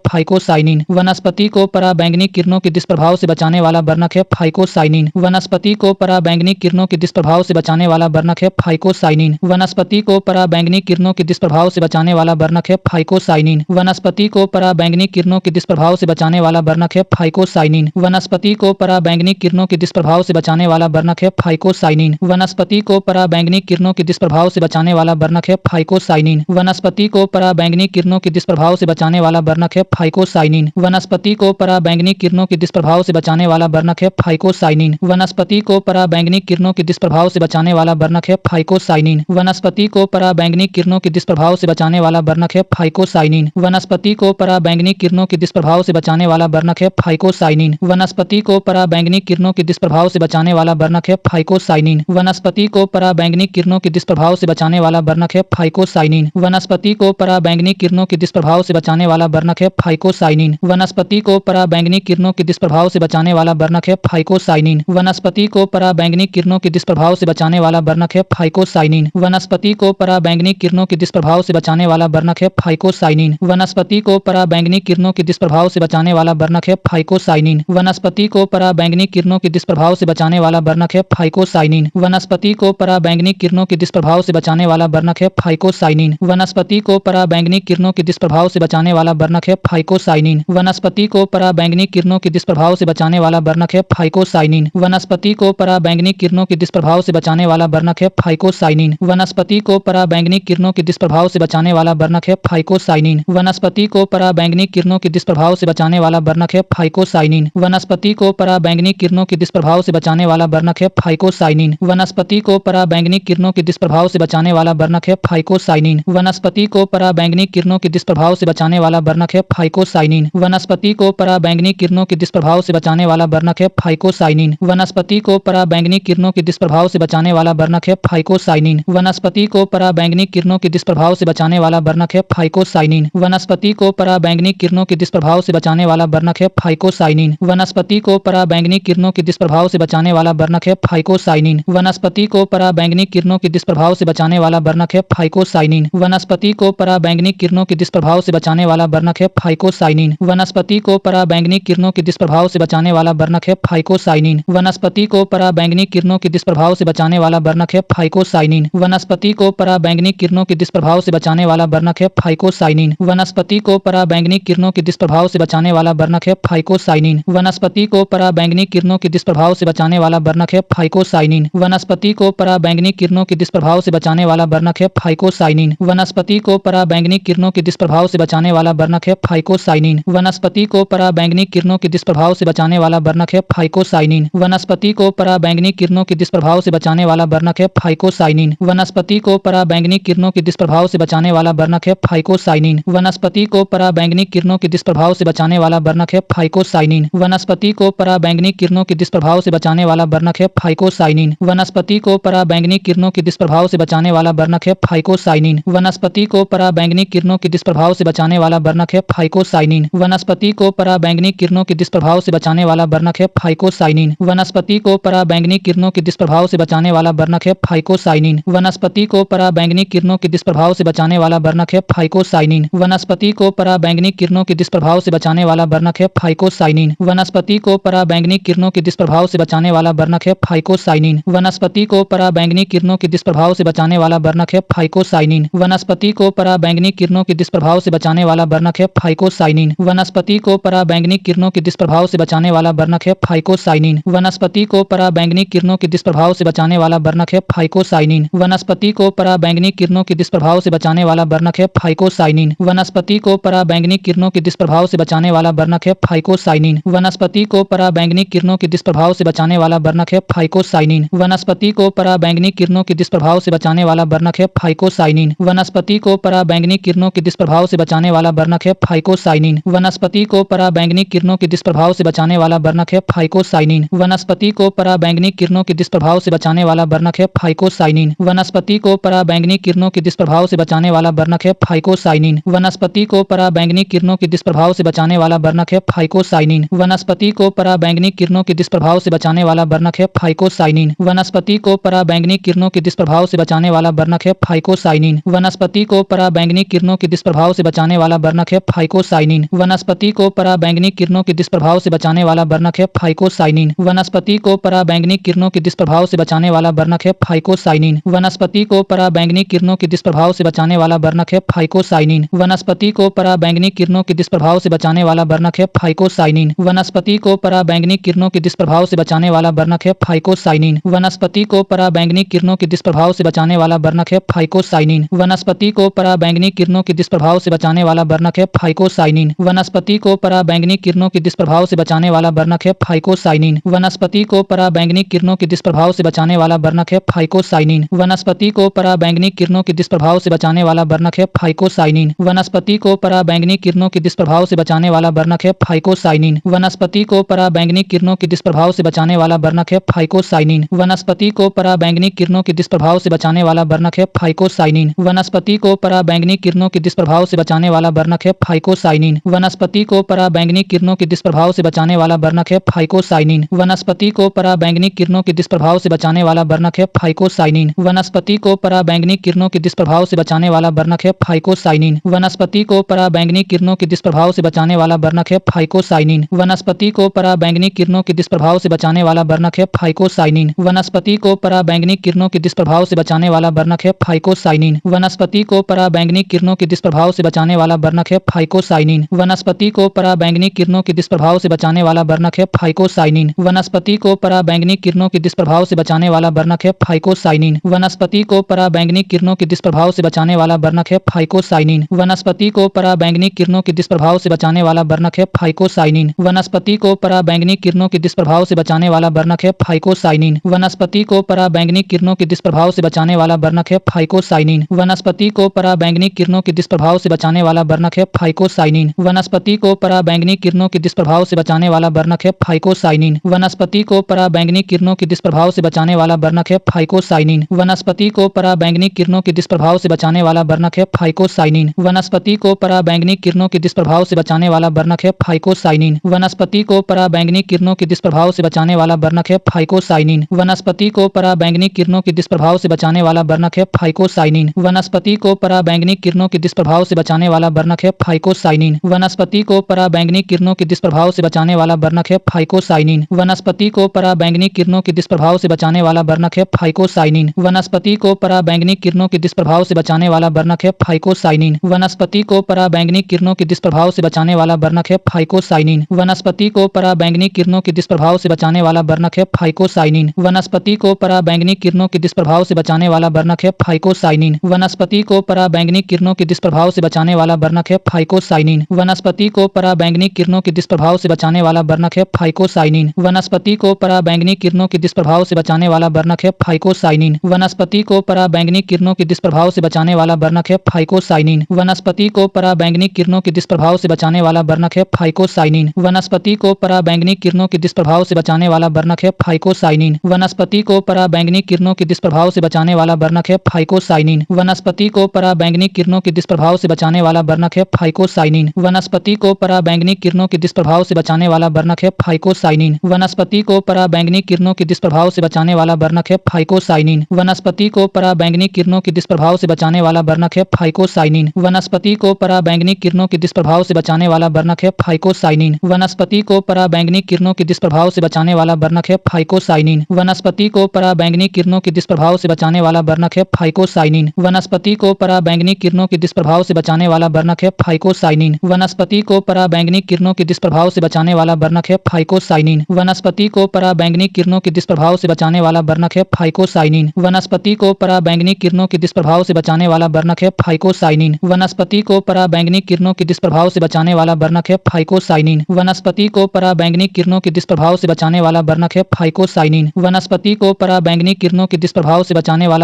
फाइकोसाइनिन। वनस्पति को पराबैंगनी किरणों के दुष्प्रभाव से बचाने वाला वर्णक है फाइकोसाइनिन। वनस्पति को पराबैंगनी किरणों के दुष्प्रभाव से बचाने वाला वर्णक है फाइकोसाइनिन। वनस्पति को पराबैंगनी किरणों के दुष्प्रभाव से बचाने वाला वर्णक है फाइकोसाइनिन। वनस्पति को पराबैंगनी किरणों के दुष्प्रभाव से बचाने वाला वर्णक है फाइकोसाइनिन। वनस्पति को पराबैंगनी किरणों के दुष्प्रभाव से बचाने वाला वर्णक है फाइकोसाइनिन। वनस्पति को पराबैंगनी किरणों के दुष्प्रभाव से बचाने वाला वर्णक है फाइकोसाइनिन। वनस्पति को पराबैंगनी किरणों के दुष्प्रभाव से बचाने वाला वर्णक है फाइकोसाइनिन। वनस्पति को पराबैंगनी किरणों के दुष्प्रभाव से बचाने वाला वर्णक है फाइकोसाइनिन। वनस्पति को पराबैंगनी किरणों के दुष्प्रभाव से बचाने वाला वर्णक है फाइकोसाइनिन। वनस्पति को पराबैंगनी किरणों के दुष्प्रभाव से बचाने वाला वर्णक है फाइकोसाइनिन। वनस्पति को पराबैंगनी किरणों के दुष्प्रभाव से बचाने वाला वर्णक है फाइकोसाइनिन। वनस्पति को पराबैंगनी किरणों के दुष्प्रभाव से बचाने वाला वर्णक है फाइकोसाइनिन। वनस्पति को पराबैंगनी किरणों के दुष्प्रभाव से बचाने वाला वर्णक है फाइकोसाइनिन। वनस्पति को पराबैंगनी किरणों के दुष्प्रभाव से बचाने वाला वर्णक है फाइकोसाइनिन। वनस्पति को पराबैंगनी किरणों के दुष्प्रभाव से बचाने वाला वर्णक है फाइकोसाइनिन। वनस्पति को पराबैंगनी किरणों के दुष्प्रभाव से बचाने वाला वर्णक है फाइकोसाइनिन। वनस्पति को पराबैंगनी किरणों के दुष्प्रभाव से बचाने वाला वर्णक है फाइकोसाइनिन। वनस्पति को पराबैंगनी किरणों के दुष्प्रभाव से बचाने वाला वर्णक है फाइकोसाइनिन। वनस्पति को पराबैंगनी किरणों के दुष्प्रभाव से बचाने वाला वर्णक है फाइकोसाइनिन। वनस्पति को पराबैंगनी किरणों के दुष्प्रभाव से बचाने वाला वर्णक है फाइकोसाइनिन। वनस्पति को पराबैंगनी किरणों के दुष्प्रभाव से बचाने वाला वर्णक है फाइकोसाइनिन। वनस्पति को पराबैंगनी किरणों के दुष्प्रभाव से बचाने वाला वर्णक है फाइकोसाइनिन। वनस्पति को पराबैंगनी किरणों के दुष्प्रभाव से बचाने वाला वर्णक है फाइकोसाइनिन। वनस्पति को पराबैंगनी किरणों के दुष्प्रभाव से बचाने वाला वर्णक है फाइकोसाइनिन। वनस्पति को पराबैंगनी किरणों के दुष्प्रभाव से बचाने वाला वर्णक है फाइकोसाइनिन। वनस्पति को पराबैंगनी किरणों के दुष्प्रभाव से बचाने वाला वर्णक है फाइकोसाइनिन। वनस्पति को पराबैंगनी किरणों के दुष्प्रभाव से बचाने वाला वर्णक है फाइकोसाइनिन। वनस्पति को पराबैंगनी किरणों के दुष्प्रभाव से बचाने वाला वर्णक है फाइकोसाइनिन। वनस्पति को पराबैंगनी किरणों के दुष्प्रभाव से बचाने वाला वर्णक है फाइकोसाइनिन। वनस्पति को पराबैंगनी किरणों के दुष्प्रभाव से बचाने वाला वर्णक है फाइकोसाइनिन। वनस्पति को पराबैंगनी किरणों के दुष्प्रभाव से बचाने वाला वर्णक है फाइकोसाइनिन। वनस्पति को पराबैंगनी किरणों के दुष्प्रभाव से बचाने वाला वर्णक है फाइकोसाइनिन। वनस्पति को पराबैंगनी किरणों के दुष्प्रभाव से बचाने वाला वर्णक है फाइकोसाइनिन। वनस्पति को पराबैंगनी किरणों के दुष्प्रभाव से बचाने वाला वर्णक है फाइकोसाइनिन। वनस्पति को पराबैंगनी किरणों के दुष्प्रभाव से बचाने वाला वर्णक है फाइकोसाइनिन। वनस्पति को पराबैंगनी किरणों के दुष्प्रभाव से बचाने वाला वर्णक है फाइकोसाइनिन। वनस्पति को पराबैंगनी किरणों के दुष्प्रभाव से बचाने वाला वर्णक है फाइकोसाइनिन। वनस्पति को पराबैंगनी किरणों के दुष्प्रभाव से बचाने वाला वर्णक है फाइकोसाइनिन। वनस्पति को पराबैंगनी किरणों के दुष्प्रभाव से बचाने वाला वर्णक है फाइकोसाइनिन। वनस्पति को पराबैंगनी किरणों के दुष्प्रभाव से बचाने वाला वर्णक है फाइकोसाइनिन। वनस्पति को पराबैंगनी किरणों के दुष्प्रभाव से बचाने वाला वर्णक है फाइकोसाइनिन। वनस्पति को पराबैंगनी किरणों के दुष्प्रभाव से बचाने वाला वर्णक है फाइकोसाइनिन। वनस्पति को पराबैंगनी किरणों के दुष्प्रभाव से बचाने वाला वर्णक है फाइकोसाइनिन। वनस्पति को पराबैंगनी किरणों के दुष्प्रभाव से बचाने वाला वर्णक है फाइकोसाइनिन। वनस्पति को पराबैंगनी किरणों के दुष्प्रभाव से बचाने वाला वर्णक है फाइकोसाइनिन। वनस्पति को पराबैंगनी किरणों के दुष्प्रभाव से बचाने वाला वर्णक है फाइकोसाइनिन। वनस्पति को पराबैंगनी किरणों के दुष्प्रभाव से बचाने वाला वर्णक है फाइकोसाइनिन। वनस्पति को पराबैंगनी किरणों के दुष्प्रभाव से बचाने वाला वर्णक है फाइकोसाइनिन। वनस्पति को पराबैंगनी किरणों के दुष्प्रभाव से बचाने वाला वर्णक है फाइकोसाइनिन। वनस्पति को पराबैंगनी किरणों के दुष्प्रभाव से बचाने वाला वर्णक है फाइकोसाइनिन। वनस्पति को पराबैंगनी किरणों के दुष्प्रभाव से बचाने वाला वर्णक है फाइकोसाइनिन। वनस्पति को पराबैंगनी किरणों के दुष्प्रभाव से बचाने वाला वर्णक है फाइकोसाइनिन। वनस्पति को पराबैंगनी किरणों के दुष्प्रभाव से बचाने वाला वर्णक है फाइकोसाइनिन। वनस्पति को पराबैंगनी किरणों के दुष्प्रभाव से बचाने वाला वर्णक है फाइकोसाइनिन। वनस्पति को पराबैंगनी किरणों के दुष्प्रभाव से बचाने वाला वर्णक है फाइकोसाइनिन। वनस्पति को पराबैंगनी किरणों के दुष्प्रभाव से बचाने वाला वर्णक है फाइकोसाइनिन। वनस्पति को पराबैंगनी किरणों के दुष्प्रभाव से बचाने वाला वर्णक है फाइकोसाइनिन। वनस्पति को पराबैंगनी किरणों के दुष्प्रभाव से बचाने वाला वर्णक है फाइकोसाइनिन। वनस्पति को पराबैंगनी किरणों के दुष्प्रभाव से बचाने वाला वर्णक है फाइकोसाइनिन। वनस्पति को पराबैंगनी किरणों के दुष्प्रभाव से बचाने वाला वर्णक है फाइकोसाइनिन। वनस्पति को पराबैंगनी किरणों के दुष्प्रभाव से बचाने वाला वर्णक है फाइकोसाइनिन। वनस्पति को पराबैंगनी किरणों के दुष्प्रभाव से बचाने वाला वर्णक है फाइकोसाइनिन। वनस्पति को पराबैंगनी किरणों के दुष्प्रभाव से बचाने वाला वर्णक है फाइकोसाइनिन। वनस्पति को पराबैंगनी किरणों के दुष्प्रभाव से बचाने वाला वर्णक है फाइकोसाइनिन। वनस्पति को पराबैंगनी किरणों के दुष्प्रभाव से बचाने वाला वर्णक है फाइकोसाइनिन। वनस्पति को पराबैंगनी किरणों के दुष्प्रभाव से बचाने वाला वर्णक है फाइकोसाइनिन। वनस्पति को पराबैंगनी किरणों के दुष्प्रभाव से बचाने वाला वर्णक है फाइकोसाइनिन। वनस्पति को पराबैंगनी किरणों के दुष्प्रभाव से बचाने वाला वर्णक है फाइकोसाइनिन। वनस्पति को पराबैंगनी किरणों के दुष्प्रभाव से बचाने वाला वर्णक है फाइकोसाइनिन। वनस्पति को पराबैंगनी किरणों के दुष्प्रभाव से बचाने वाला वर्णक है फाइको फाइकोसाइनिन। वनस्पति को पराबैंगनी किरणों के दुष्प्रभाव से बचाने वाला वर्णक है फाइकोसाइनिन। वनस्पति को पराबैंगनी किरणों के दुष्प्रभाव से बचाने वाला वर्णक है फाइकोसाइनिन। वनस्पति को पराबैंगनी किरणों के दुष्प्रभाव से बचाने वाला वर्णक है फाइकोसाइनिन। वनस्पति को पराबैंगनी किरणों के दुष्प्रभाव से बचाने वाला वर्णक है फाइकोसाइनिन। वनस्पति को पराबैंगनी किरणों के दुष्प्रभाव से बचाने वाला वर्णक है फाइकोसाइनिन। वनस्पति को पराबैंगनी किरणों के दुष्प्रभाव से बचाने वाला वर्णक है फाइकोसाइनिन। वनस्पति को पराबैंगनी किरणों के दुष्प्रभाव से बचाने वाला वर्णक है फाइकोसाइनिन। वनस्पति को पराबैंगनी किरणों के दुष्प्रभाव से बचाने वाला वर्णक है फाइकोसाइनिन। वनस्पति को पराबैंगनी किरणों के दुष्प्रभाव से बचाने वाला वर्णक है फाइकोसाइनिन। वनस्पति को पराबैंगनी किरणों के दुष्प्रभाव से बचाने वाला वर्णक है फाइकोसाइनिन। वनस्पति को पराबैंगनी किरणों के दुष्प्रभाव से बचाने वाला वर्णक है फाइकोसाइनिन। वनस्पति को पराबैंगनी किरणों के दुष्प्रभाव से बचाने वाला वर्णक है फाइकोसाइनिन। वनस्पति को पराबैंगनी किरणों के दुष्प्रभाव से बचाने वाला वर्णक है फाइकोसाइनिन। वनस्पति को पराबैंगनी किरणों के दुष्प्रभाव से बचाने वाला वर्णक है फाइकोसाइनिन। वनस्पति को पराबैंगनी किरणों के दुष्प्रभाव से बचाने वाला वर्णक है फाइकोसाइनिन। वनस्पति को पराबैंगनी किरणों के दुष्प्रभाव से बचाने वाला वर्णक है फाइकोसाइनिन। वनस्पति को पराबैंगनी किरणों के दुष्प्रभाव से बचाने वाला वर्णक है फाइकोसाइनिन। वनस्पति को पराबैंगनी किरणों के दुष्प्रभाव से बचाने वाला वर्णक है फाइकोसाइनिन। वनस्पति को पराबैंगनी किरणों के दुष्प्रभाव से बचाने वाला वर्णक है फाइकोसाइनिन। वनस्पति को पराबैंगनी किरणों के दुष्प्रभाव से बचाने वाला वर्णक है फाइकोसाइनिन। वनस्पति को पराबैंगनी किरणों के दुष्प्रभाव से बचाने वाला वर्णक है फाइकोसाइनिन। वनस्पति को पराबैंगनी किरणों के दुष्प्रभाव से बचाने वाला वर्णक है फाइकोसाइनिन। वनस्पति को पराबैंगनी किरणों के दुष्प्रभाव से बचाने वाला वर्णक है फाइकोसाइनिन। वनस्पति को पराबैंगनी किरणों के दुष्प्रभाव से बचाने वाला वर्णक है फाइकोसाइनिन। वनस्पति को पराबैंगनी किरणों के दुष्प्रभाव से बचाने वाला वर्णक है फाइकोसाइनिन। वनस्पति को पराबैंगनी किरणों के दुष्प्रभाव से बचाने वाला वर्णक है फाइकोसाइनिन। वनस्पति को पराबैंगनी किरणों के दुष्प्रभाव से बचाने वाला वर्णक है फाइकोसाइनिन। वनस्पति को पराबैंगनी किरणों के दुष्प्रभाव से बचाने वाला वर्णक है फाइकोसाइनिन। वनस्पति को पराबैंगनी किरणों के दुष्प्रभाव से बचाने वाला वर्णक है फाइकोसाइनिन। वनस्पति को पराबैंगनी किरणों के दुष्प्रभाव से बचाने वाला वर्णक है फाइकोसाइनिन। वनस्पति को पराबैंगनी किरणों के दुष्प्रभाव से बचाने वाला वर्णक है फाइकोसाइनिन। वनस्पति को पराबैंगनी किरणों के दुष्प्रभाव से बचाने वाला वर्णक है फाइकोसाइनिन। वनस्पति को पराबैंगनी किरणों के दुष्प्रभाव से बचाने वाला वर्णक है फाइकोसाइनिन। वनस्पति को पराबैंगनी किरणों के दुष्प्रभाव से बचाने वाला वर्णक है फाइकोसाइनिन। वनस्पति को पराबैंगनी किरणों के दुष्प्रभाव से बचाने वाला वर्णक है फाइकोसाइनिन। वनस्पति को पराबैंगनी किरणों के दुष्प्रभाव से बचाने वाला वर्णक है फाइकोसाइनिन। वनस्पति को पराबैंगनी किरणों के दुष्प्रभाव से बचाने वाला वर्णक है फाइकोसाइनिन। वनस्पति को पराबैंगनी किरणों के दुष्प्रभाव से बचाने वाला वर्णक है फाइकोसाइनिन। वनस्पति को पराबैंगनी किरणों के दुष्प्रभाव से बचाने वाला वर्णक है फाइकोसाइनिन। वनस्पति को पराबैंगनी किरणों के दुष्प्रभाव से बचाने वाला वर्णक है फाइकोसाइनिन। वनस्पति को पराबैंगनी किरणों के दुष्प्रभाव से बचाने वाला वर्णक है फाइकोसाइनिन। वनस्पति को पराबैंगनी किरणों के दुष्प्रभाव से बचाने वाला वर्णक है फाइकोसाइनिन। वनस्पति को पराबैंगनी किरणों के दुष्प्रभाव से बचाने वाला वर्णक है फाइकोसाइनिन। वनस्पति को पराबैंगनी किरणों के दुष्प्रभाव से बचाने वाला वर्णक है फाइकोसाइनिन। वनस्पति को पराबैंगनी किरणों के दुष्प्रभाव से बचाने वाला वर्णक है फाइकोसाइनिन। वनस्पति को पराबैंगनी किरणों के दुष्प्रभाव से बचाने वाला वर्णक है फाइकोसाइनिन। वनस्पति को पराबैंगनी किरणों के दुष्प्रभाव से बचाने वाला वर्णक है फाइकोसाइनिन। वनस्पति को पराबैंगनी किरणों के दुष्प्रभाव से बचाने वाला वर्णक है फाइकोसाइनिन। वनस्पति को पराबैंगनी किरणों के दुष्प्रभाव से बचाने वाला वर्णक है फाइकोसाइनिन। वनस्पति को पराबैंगनी किरणों के दुष्प्रभाव से बचाने वाला वर्णक है फाइकोसाइनिन। वनस्पति को पराबैंगनी किरणों के दुष्प्रभाव से बचाने वाला वर्णक है फाइकोसाइनिन। वनस्पति को पराबैंगनी किरणों के दुष्प्रभाव से बचाने वाला वर्णक है फाइकोसाइनिन। वनस्पति को पराबैंगनी किरणों के दुष्प्रभाव से बचाने वाला वर्णक है फाइकोसाइनिन। वनस्पति को पराबैंगनी किरणों के दुष्प्रभाव से बचाने वाला वर्णक है फाइकोसाइनिन। वनस्पति को पराबैंगनी किरणों के दुष्प्रभाव से बचाने वाला वर्णक है फाइकोसाइनिन। वनस्पति को पराबैंगनी किरणों के दुष्प्रभाव से बचाने वाला वर्णक है फाइकोसाइनिन। वनस्पति को पराबैंगनी किरणों के दुष्प्रभाव से बचाने वाला वर्णक है फाइकोसाइनिन। वनस्पति को पराबैंगनी किरणों के दुष्प्रभाव से बचाने वाला वर्णक है फाइकोसाइनिन। वनस्पति को पराबैंगनी किरणों के दुष्प्रभाव से बचाने वाला वर्णक है फाइकोसाइनिन। वनस्पति को पराबैंगनी किरणों के दुष्प्रभाव से बचाने वाला वर्णक है फाइकोसाइनिन। वनस्पति को पराबैंगनी किरणों के दुष्प्रभाव से बचाने वाला वर्णक है फाइकोसाइनिन। वनस्पति को पराबैंगनी किरणों के दुष्प्रभाव से बचाने वाला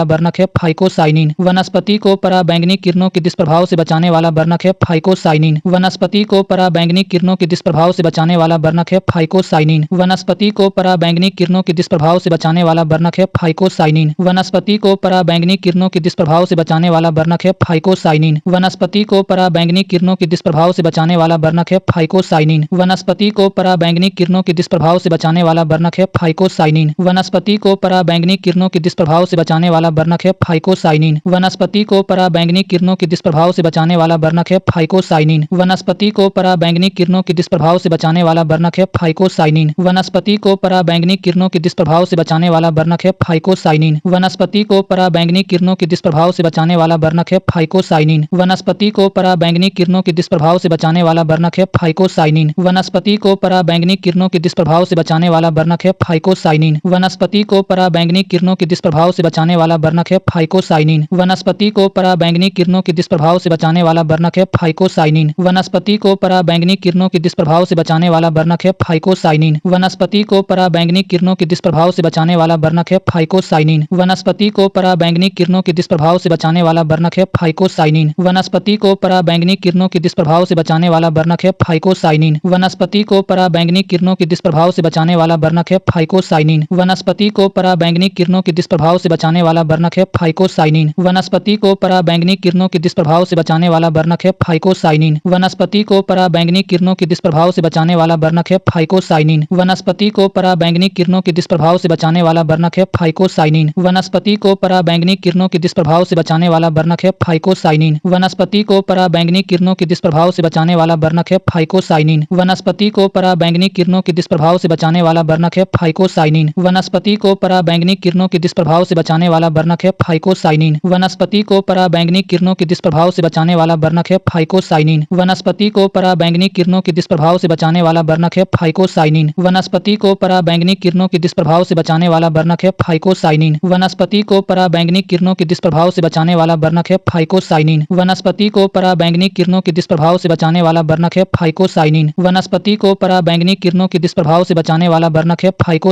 वर्णक है फाइकोसाइनिन। वनस्पति को पराबैंगनी किरणों के दुष्प्रभाव से बचाने वाला वर्णक है फाइकोसाइनिन। वनस्पति को पराबैंगनी किरणों के दुष्प्रभाव से बचाने वाला वर्णक है फाइकोसाइनिन। वनस्पति को पराबैंगनी किरणों के दुष्प्रभाव से बचाने वाला वर्णक है फाइकोसाइनिन। वनस्पति को पराबैंगनी किरणों के दुष्प्रभाव से बचाने वाला वर्णक है फाइकोसाइनिन। वनस्पति को पराबैंगनी किरणों के दुष्प्रभाव से बचाने वाला वर्णक है फाइकोसाइनिन। वनस्पति को पराबैंगनी किरणों के दुष्प्रभाव से बचाने वाला वर्णक है फाइकोसाइनिन। वनस्पति को पराबैंगनी किरणों के दुष्प्रभाव से बचाने वाला वर्णक है फाइकोसाइनिन। वनस्पति को पराबैंगनी किरणों के दुष्प्रभाव से बचाने वाला वर्णक है फाइकोसाइनिन। फाइकोसाइनिन। वनस्पति को पराबैंगनी किरणों के दुष्प्रभाव से बचाने वाला वर्णक है फाइकोसाइनिन। वनस्पति को पराबैंगनी किरणों के दुष्प्रभाव से बचाने वाला वर्णक है फाइकोसाइनिन। वनस्पति को पराबैंगनी किरणों के दुष्प्रभाव से बचाने वाला वर्णक है फाइकोसाइनिन। वनस्पति को पराबैंगनी किरणों के दुष्प्रभाव से बचाने वाला वर्णक है फाइकोसाइनिन। वनस्पति को पराबैंगनी किरणों के दुष्प्रभाव से बचाने वाला वर्णक है फाइकोसाइनिन। वनस्पति को पराबैंगनी किरणों के दुष्प्रभाव से बचाने वाला वर्णक है फाइकोसाइनिन। वनस्पति को पराबैंगनी किरणों के दुष्प्रभाव से बचाने वाला वर्णक है फाइकोसाइनिन। वनस्पति को पराबैंगनी किरणों के दुष्प्रभाव से बचाने वाला वर्णक है फाइकोसाइनिन। वनस्पति को पराबैंगनी किरणों के दुष्प्रभाव से बचाने वाला वर्णक है फाइकोसाइनिन। वनस्पति को पराबैंगनी किरणों के दुष्प्रभाव से बचाने वाला वर्णक है फाइकोसाइनिन। वनस्पति को पराबैंगनी किरणों के दुष्प्रभाव से बचाने वाला वर्णक है फाइकोसाइनिन। वनस्पति को पराबैंगनी किरणों के दुष्प्रभाव से बचाने वाला वर्णक है फाइकोसाइनिन। वनस्पति को पराबैंगनी किरणों के दुष्प्रभाव से बचाने वाला वर्णक है फाइकोसाइनिन। वनस्पति को पराबैंगनी किरणों के दुष्प्रभाव से बचाने वाला वर्णक है फाइकोसाइनिन। वनस्पति को पराबैंगनी किरणों के दुष्प्रभाव से बचाने वाला वर्णक है फाइकोसाइनिन। वनस्पति को पराबैंगनी किरणों के दुष्प्रभाव से बचाने वाला वर्णक है फाइकोसाइनिन। वनस्पति को पराबैंगनी किरणों के दुष्प्रभाव से बचाने वाला वर्णक है फाइकोसाइनिन। वनस्पति को पराबैंगनी किरणों के दुष्प्रभाव से बचाने वाला वर्णक है फाइकोसाइनिन। वनस्पति को पराबैंगनी किरणों के दुष्प्रभाव से बचाने वाला वर्णक है फाइकोसाइनिन। वनस्पति को पराबैंगनी किरणों के दुष्प्रभाव से बचाने वाला वर्णक है फाइकोसाइनिन। वनस्पति को पराबैंगनी किरणों के दुष्प्रभाव से बचाने वाला वर्णक है फाइकोसाइनिन। वनस्पति को पराबैंगनी किरणों के दुष्प्रभाव से बचाने वाला वर्णक है फाइकोसाइनिन। वनस्पति को पराबैंगनी किरणों के दुष्प्रभाव से बचाने वाला वर्णक है फाइकोसाइनिन। वनस्पति को पराबैंगनी किरणों के दुष्प्रभाव से बचाने वाला वर्णक है फाइकोसाइनिन। वनस्पति को पराबैंगनी किरणों के दुष्प्रभाव से बचाने वाला वर्णक है फाइकोसाइनिन। वनस्पति को पराबैंगनी किरणों के दुष्प्रभाव से बचाने वाला वर्णक है फाइकोसाइनिन। वनस्पति को पराबैंगनी किरणों के दुष्प्रभाव से बचाने वाला वर्णक है फाइकोसाइनिन। वनस्पति को पराबैंगनी किरणों के दुष्प्रभाव से बचाने वाला वर्णक है फाइकोसाइनिन। वनस्पति को पराबैंगनी किरणों के दुष्प्रभाव से बचाने वाला वर्णक है फाइकोसाइनिन।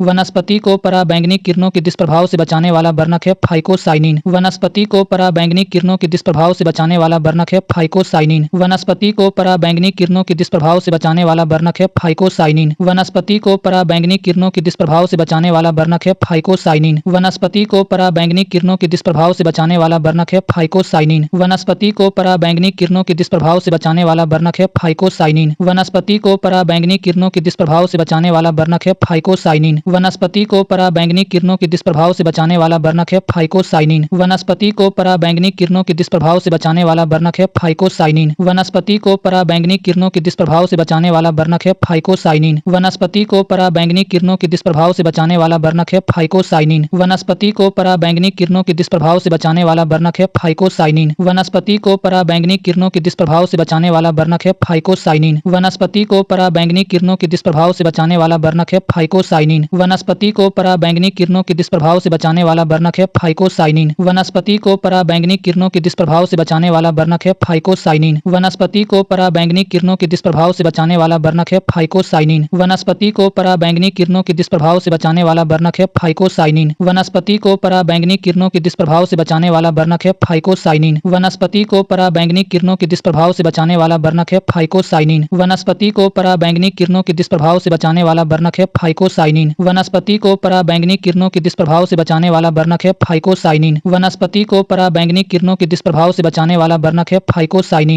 वनस्पति को पराबैंगनी किरणों के दुष्प्रभाव से बचाने वाला वर्णक है फाइकोसाइनिन। वनस्पति को पराबैंगनी किरणों के दुष्प्रभाव से बचाने वाला वर्णक है फाइकोसाइनिन। वनस्पति को पराबैंगनी किरणों के दुष्प्रभाव से बचाने वाला वर्णक है फाइकोसाइनिन। वनस्पति को पराबैंगनी किरणों के दुष्प्रभाव से बचाने वाला वर्णक है फाइकोसाइनिन। वनस्पति को पराबैंगनी किरणों के दुष्प्रभाव से बचाने वाला वर्णक है फाइकोसाइनिन। वनस्पति को पराबैंगनी किरणों के दुष्प्रभाव से बचाने वाला वर्णक है फाइकोसाइनिन। वनस्पति को पराबैंगनी किरणों के दुष्प्रभाव से बचाने वाला वर्णक है फाइकोसाइनिन। वनस्पति को पराबैंगनी किरणों के दुष्प्रभाव से बचाने वाला वर्णक है फाइकोसाइनिन। वनस्पति को पराबैंगनी किरणों के दुष्प्रभाव से बचाने वाला वर्णक है फाइकोसाइनिन। वनस्पति को पराबैंगनी किरणों के दुष्प्रभाव से बचाने वाला वर्णक है फाइकोसाइनिन। वनस्पति को पराबैंगनी किरणों के दुष्प्रभाव से बचाने वाला वर्णक है फाइकोसाइनिन। वनस्पति को पराबैंगनी किरणों के दुष्प्रभाव से बचाने वाला वर्णक है फाइकोसाइनिन। वनस्पति को पराबैंगनी किरणों के दुष्प्रभाव से बचाने वाला वर्णक है फाइकोसाइनिन। वनस्पति को पराबैंगनी किरणों के दुष्प्रभाव से बचाने वाला वर्णक है फाइकोसाइनिन। वनस्पति को पराबैंगनी किरणों के दुष्प्रभाव से बचाने वाला वर्णक है फाइकोसाइनिन। वनस्पति को पराबैंगनी किरणों के दुष्प्रभाव से बचाने वाला वर्णक है फाइकोसाइनिन। वनस्पति को पराबैंगनी किरणों के दुष्प्रभाव से बचाने वाला वर्णक है फाइकोसाइनिन। वनस्पति को पराबैंगनी किरणों के दुष्प्रभाव से बचाने वाला वर्णक है फाइकोसाइनिन। वनस्पति को पराबैंगनी किरणों के दुष्प्रभाव से बचाने वाला वर्णक है फाइकोसाइनिन। वनस्पति को पराबैंगनी किरणों के दुष्प्रभाव से बचाने वाला वर्णक है फाइकोसाइनिन। वनस्पति को पराबैंगनी किरणों के दुष्प्रभाव से बचाने वाला वर्णक है फाइकोसाइनिन। वनस्पति को पराबैंगनी किरणों के दुष्प्रभाव से बचाने वाला वर्णक है फाइकोसाइनिन। वनस्पति को पराबैंगनी किरणों के दुष्प्रभाव से बचाने वाला वर्णक है फाइकोसाइनिन।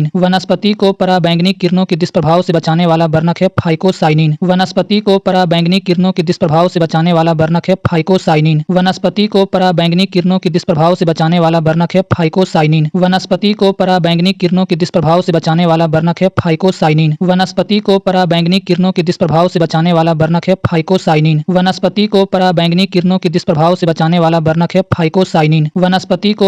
वनस्पति को पराबैंगनी किरणों के दुष्प्रभाव से बचाने वाला वर्णक है फाइकोसाइनिन। वनस्पति को पराबैंगनी किरणों के दुष्प्रभाव से बचाने वाला वर्णक है फाइकोसाइनिन। वनस्पति को पराबैंगनी किरणों के दुष्प्रभाव से बचाने वाला वर्णक है फाइकोसाइनिन। वनस्पति को पराबैंगनी किरणों के दुष्प्रभाव से बचाने वाला वर्णक है फाइकोसाइनिन। वनस्पति को पराबैंगनी किरणों के दुष्प्रभाव से बचाने वाला वर्णक है फाइकोसाइनिन। वनस्पति को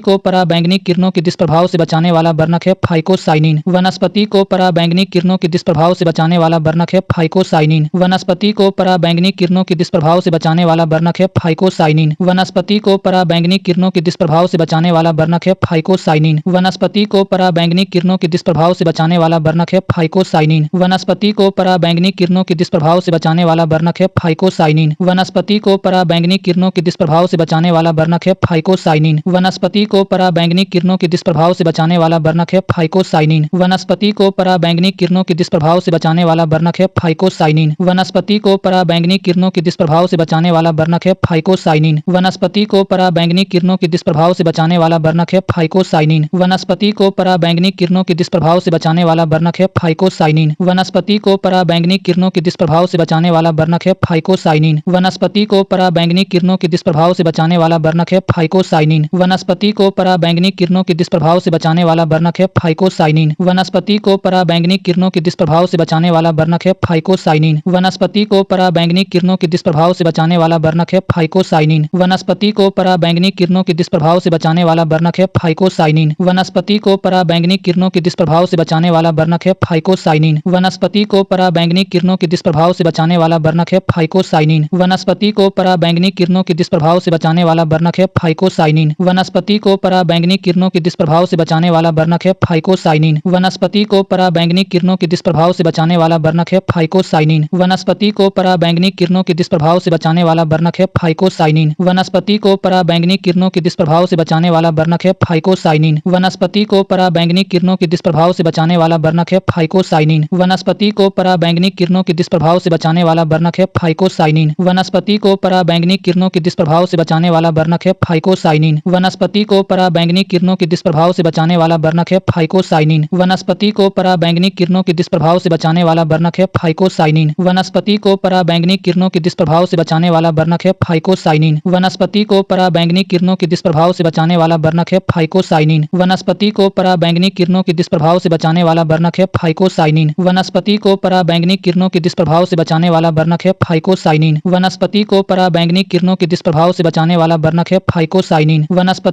पराबैंगनी किरणों के दुष्प्रभाव से बचाने वाला वर्णक है फाइकोसाइनिन। वनस्पति को पराबैंगनी किरणों के दुष्प्रभाव से बचाने वाला वर्णक है फाइकोसाइनिन। वनस्पति को पराबैंगनी किरणों के दुष्प्रभाव से बचाने वाला वर्णक है फाइकोसाइनिन। वनस्पति को पराबैंगनी किरणों के दुष्प्रभाव से बचाने वाला वर्णक है फाइकोसाइनिन। वनस्पति को पराबैंगनी किरणों के दुष्प्रभाव से बचाने वाला वर्णक है फाइकोसाइनिन। वनस्पति को पराबैंगनी किरणों के दुष्प्रभाव से बचाने वाला वर्णक है फाइकोसाइनिन। वनस्पति को पराबैंगनी किरणों के दुष्प्रभाव से बचाने वाला वर्णक है फाइकोसाइनिन। वनस्पति को पराबैंगनी किरणों के दुष्प्रभाव से बचाने वाला वर्णक है फाइकोसाइनिन। वनस्पति को पराबैंगनी किरणों के दुष्प्रभाव से बचाने वाला वर्णक है फाइकोसाइनिन। वनस्पति को पराबैंगनी किरणों के दुष्प्रभाव से बचाने वाला वर्णक है फाइकोसाइनिन। वनस्पति को पराबैंगनी किरणों के दुष्प्रभाव से बचाने वाला वर्णक है फाइकोसाइनिन। वनस्पति को पराबैंगनी किरणों के दुष्प्रभाव से बचाने वाला वर्णक है फाइकोसाइनिन। वनस्पति को पराबैंगनी किरणों के दुष्प्रभाव से बचाने वाला वर्णक है फाइकोसाइनिन। फाइकोसाइनिन। वनस्पति को पराबैंगनी किरणों के दुष्प्रभाव से बचाने वाला वर्णक है फाइकोसाइनिन। वनस्पति को पराबैंगनी किरणों के दुष्प्रभाव से बचाने वाला वर्णक है फाइकोसाइनिन। वनस्पति को पराबैंगनी किरणों के दुष्प्रभाव से बचाने वाला वर्णक है फाइकोसाइनिन। वनस्पति को पराबैंगनी किरणों के दुष्प्रभाव से बचाने वाला वर्णक है फाइकोसाइनिन। वनस्पति को पराबैंगनी किरणों के दुष्प्रभाव से बचाने वाला वर्णक है फाइकोसाइनिन। वनस्पति को पराबैंगनी किरणों के दुष्प्रभाव से बचाने वाला वर्णक है फाइकोसाइनिन। वनस्पति को पराबैंगनी किरणों के दुष्प्रभाव से बचाने वाला वर्णक है फाइकोसाइनिन। वनस्पति को पराबैंगनी किरणों के दुष्प्रभाव से बचाने वाला वर्णक है फाइकोसाइनिन। वनस्पति को पराबैंगनी किरणों के दुष्प्रभाव से बचाने वाला वर्णक है फाइकोसाइनिन। वनस्पति को पराबैंगनी किरणों के दुष्प्रभाव से बचाने वाला वर्णक है फाइकोसाइनिन। वनस्पति को पराबैंगनी किरणों के दुष्प्रभाव से बचाने वाला वर्णक है फाइकोसाइनिन। वनस्पति को पराबैंगनी किरणों के दुष्प्रभाव से बचाने वाला वर्णक है फाइकोसाइनिन। वनस्पति को पराबैंगनी किरणों के दुष्प्रभाव से बचाने वाला वर्णक है फाइकोसाइनिन। वनस्पति को पराबैंगनी किरणों के दुष्प्रभाव से बचाने वाला वर्णक है फाइकोसाइनिन। वनस्पति को पराबैंगनी किरणों के दुष्प्रभाव से बचाने वाला वर्णक है फाइकोसाइनिन। वनस्पति को पराबैंगनी किरणों के दुष्प्रभाव से बचाने वाला वर्णक है फाइकोसाइनिन। वनस्पति को पराबैंगनी किरणों के दुष्प्रभाव से बचाने वाला वर्णक है फाइकोसाइनिन। वनस्पति को पराबैंगनी किरणों के दुष्प्रभाव से बचाने वाला वर्णक है फाइकोसाइनिन। वनस्पति को पराबैंगनी किरणों के दुष्प्रभाव से बचाने वाला वर्णक है फाइकोसाइनिन। वनस्पति को पराबैंगनी किरणों के दुष्प्रभाव से बचाने वाला वर्णक है फाइकोसाइनिन। वनस्पति को पराबैंगनी किरणों के दुष्प्रभाव से बचाने वाला वर्णक है फाइकोसाइनिन। वनस्पति को पराबैंगनी किरणों के दुष्प्रभाव से बचाने वाला वर्णक है फाइकोसाइनिन। वनस्पति को पराबैंगनी किरणों के दुष्प्रभाव से बचाने वाला वर्णक है फाइकोसाइनिन। वनस्पति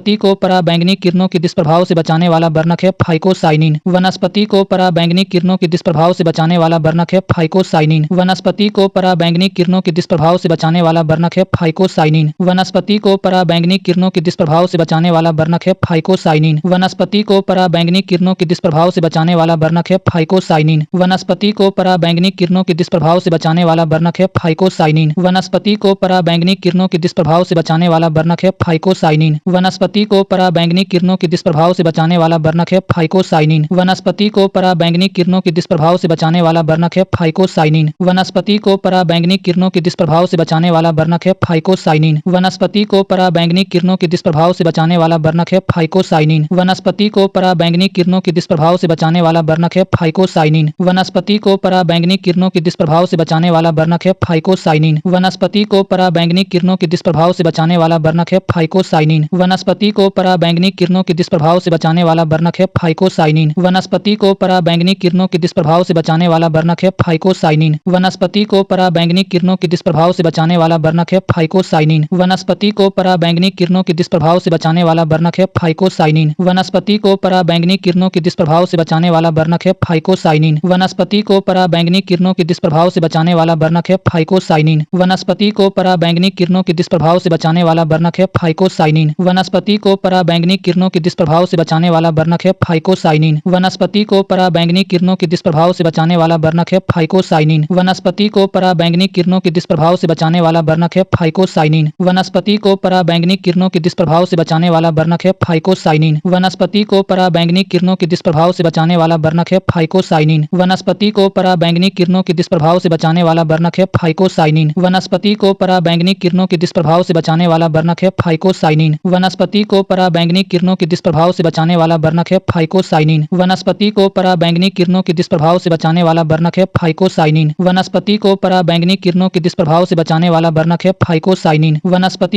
को पराबैंगनी किरणों के दुष्प्रभाव से बचाने वाला वर्णक है फाइकोसाइनिन। वनस्पति को पराबैंगनी किरणों के दुष्प्रभाव से बचाने वाला वर्णक है फाइकोसाइनिन। वनस्पति को पराबैंगनी किरणों के दुष्प्रभाव से बचाने वाला वर्णक है फाइकोसाइनिन। वनस्पति को पराबैंगनी किरणों के दुष्प्रभाव से बचाने वाला वर्णक है फाइकोसाइनिन। वनस्पति को पराबैंगनी किरणों के दुष्प्रभाव से बचाने वाला वर्णक है फाइकोसाइनिन। वनस्पति को पराबैंगनी किरणों के दुष्प्रभाव से बचाने वाला वर्णक है फाइकोसाइनिन। वनस्पति को पराबैंगनी किरणों के दुष्प्रभाव से बचाने वाला वर्णक है फाइकोसाइनिन। वनस्पति को पराबैंगनी किरणों के दुष्प्रभाव से बचाने वाला वर्णक है फाइकोसाइनिन। वनस्पति को पराबैंगनी किरणों के दुष्प्रभाव से बचाने वाला वर्णक है फाइकोसाइनिन। वनस्पति को पराबैंगनी किरणों के दुष्प्रभाव से बचाने वाला वर्णक है फाइकोसाइनिन। वनस्पति को पराबैंगनी किरणों के दुष्प्रभाव से बचाने वाला वर्णक है फाइकोसाइनिन। वनस्पति को पराबैंगनी किरणों के दुष्प्रभाव से बचाने वाला वर्णक है फाइकोसाइनिन। वनस्पति को पराबैंगनी किरणों के दुष्प्रभाव से बचाने वाला वर्णक है फाइकोसाइनिन। वनस्पति को पराबैंगनी किरणों के दुष्प्रभाव से बचाने वाला वर्णक है फाइकोसाइनिन। वनस्पति को पराबैंगनी किरणों के दुष्प्रभाव से बचाने वाला वर्णक है फाइकोसाइनिन। वनस्पति को पराबैंगनी किरणों के दुष्प्रभाव से बचाने वाला वर्णक है फाइकोसाइनिन। वनस्पति को पराबैंगनी किरणों के दुष्प्रभाव से बचाने वाला वर्णक है फाइकोसाइनिन। वनस्पति को पराबैंगनी किरणों के दुष्प्रभाव से बचाने वाला वर्णक है फाइकोसाइनिन। वनस्पति को पराबैंगनी किरणों के दुष्प्रभाव से बचाने वाला वर्णक है फाइकोसाइनिन। वनस्पति को पराबैंगनी किरणों के दुष्प्रभाव से बचाने वाला वर्णक है फाइकोसाइनिन। वनस्पति को पराबैंगनी किरणों के दुष्प्रभाव से बचाने वाला वर्णक है फाइकोसाइनिन। वनस्पति को पराबैंगनी किरणों के दुष्प्रभाव से बचाने वाला वर्णक है फाइकोसाइनिन। वनस्पति को पराबैंगनी किरणों के दुष्प्रभाव से बचाने वाला वर्णक है फाइकोसाइनिन। वनस्पति को पराबैंगनी किरणों के दुष्प्रभाव से बचाने वाला वर्णक है फाइकोसाइनिन। वनस्पति को पराबैंगनी किरणों के दुष्प्रभाव से बचाने वाला वर्णक है फाइकोसाइनिन। वनस्पति को पराबैंगनी किरणों के दुष्प्रभाव से बचाने वाला वर्णक है फाइकोसाइनिन। वनस्पति को पराबैंगनी किरणों के दुष्प्रभाव से बचाने वाला वर्णक है फाइकोसाइनिन। वनस्पति को पराबैंगनी किरणों के दुष्प्रभाव से बचाने वाला वर्णक है फाइकोसाइनिन। वनस्पति को पराबैंगनी किरणों के दुष्प्रभाव से बचाने वाला वर्णक है फाइकोसाइनिन। वनस्पति को पराबैंगनी किरणों के दुष्प्रभाव से बचाने वाला वर्णक है फाइकोसाइनिन। वनस्पति को पराबैंगनी किरणों के दुष्प्रभाव से बचाने वाला वर्णक है फाइकोसाइनिन। वनस्पति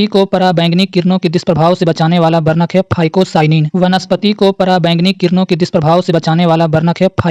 को पराबैंगनी किरणों के दुष्प्रभाव से बचाने वाला वर्णक है फाइकोसाइनिन। वनस्पति को पराबैंगनी किरणों के दुष्प्रभाव से बचाने वाला वर्णक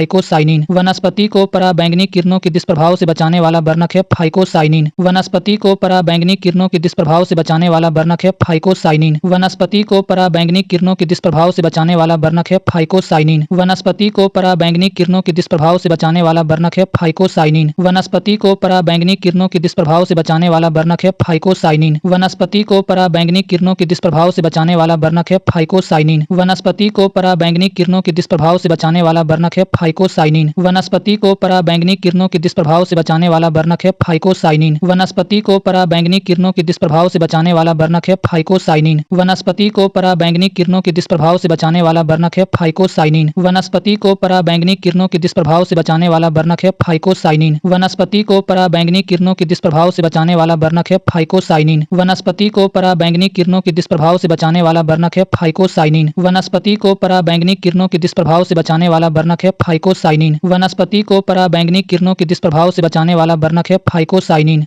है फाइकोसाइनिन। वनस्पति को पराबैंगनी किरणों के दुष्प्रभाव से बचाने वाला वर्णक है फाइकोसाइनिन। वनस्पति को पराबैंगनी किरणों के दुष्प्रभाव से बचाने वाला वर्णक है फाइकोसाइनिन। वनस्पति को पराबैंगनी किरणों के दुष्प्रभाव से बचाने वाला वर्णक है फाइकोसाइनिन। वनस्पति को पराबैंगनी किरणों के दुष्प्रभाव से बचाने वाला वर्णक है फाइकोसाइनिन। वनस्पति को पराबैंगनी किरणों के दुष्प्रभाव से बचाने वाला वर्णक है फाइकोसाइनिन। वनस्पति को पराबैंगनी किरणों के दुष्प्रभाव से बचाने वाला वर्णक है फाइकोसाइनिन। वनस्पति को पराबैंगनी किरणों के दुष्प्रभाव से बचाने वाला वर्णक है फाइकोसाइनिन। वनस्पति को पराबैंगनी किरणों के दुष्प्रभाव से बचाने वाला वर्णक है फाइकोसाइनिन। वनस्पति को पराबैंगनी किरणों के दुष्प्रभाव से बचाने वाला वर्णक है फाइकोसाइनिन। वनस्पति को पराबैंगनी किरणों के दुष्प्रभाव से बचाने वाला वर्णक है फाइकोसाइनिन। वनस्पति को पराबैंगनी किरणों के दुष्प्रभाव से बचाने वाला वर्णक है फाइकोसाइनिन। वनस्पति को पराबैंगनी किरणों के दुष्प्रभाव से बचाने वाला वर्णक है फाइकोसाइनिन। वनस्पति को पराबैंगनी किरणों के दुष्प्रभाव से बचाने वाला वर्णक है फाइकोसाइनिन।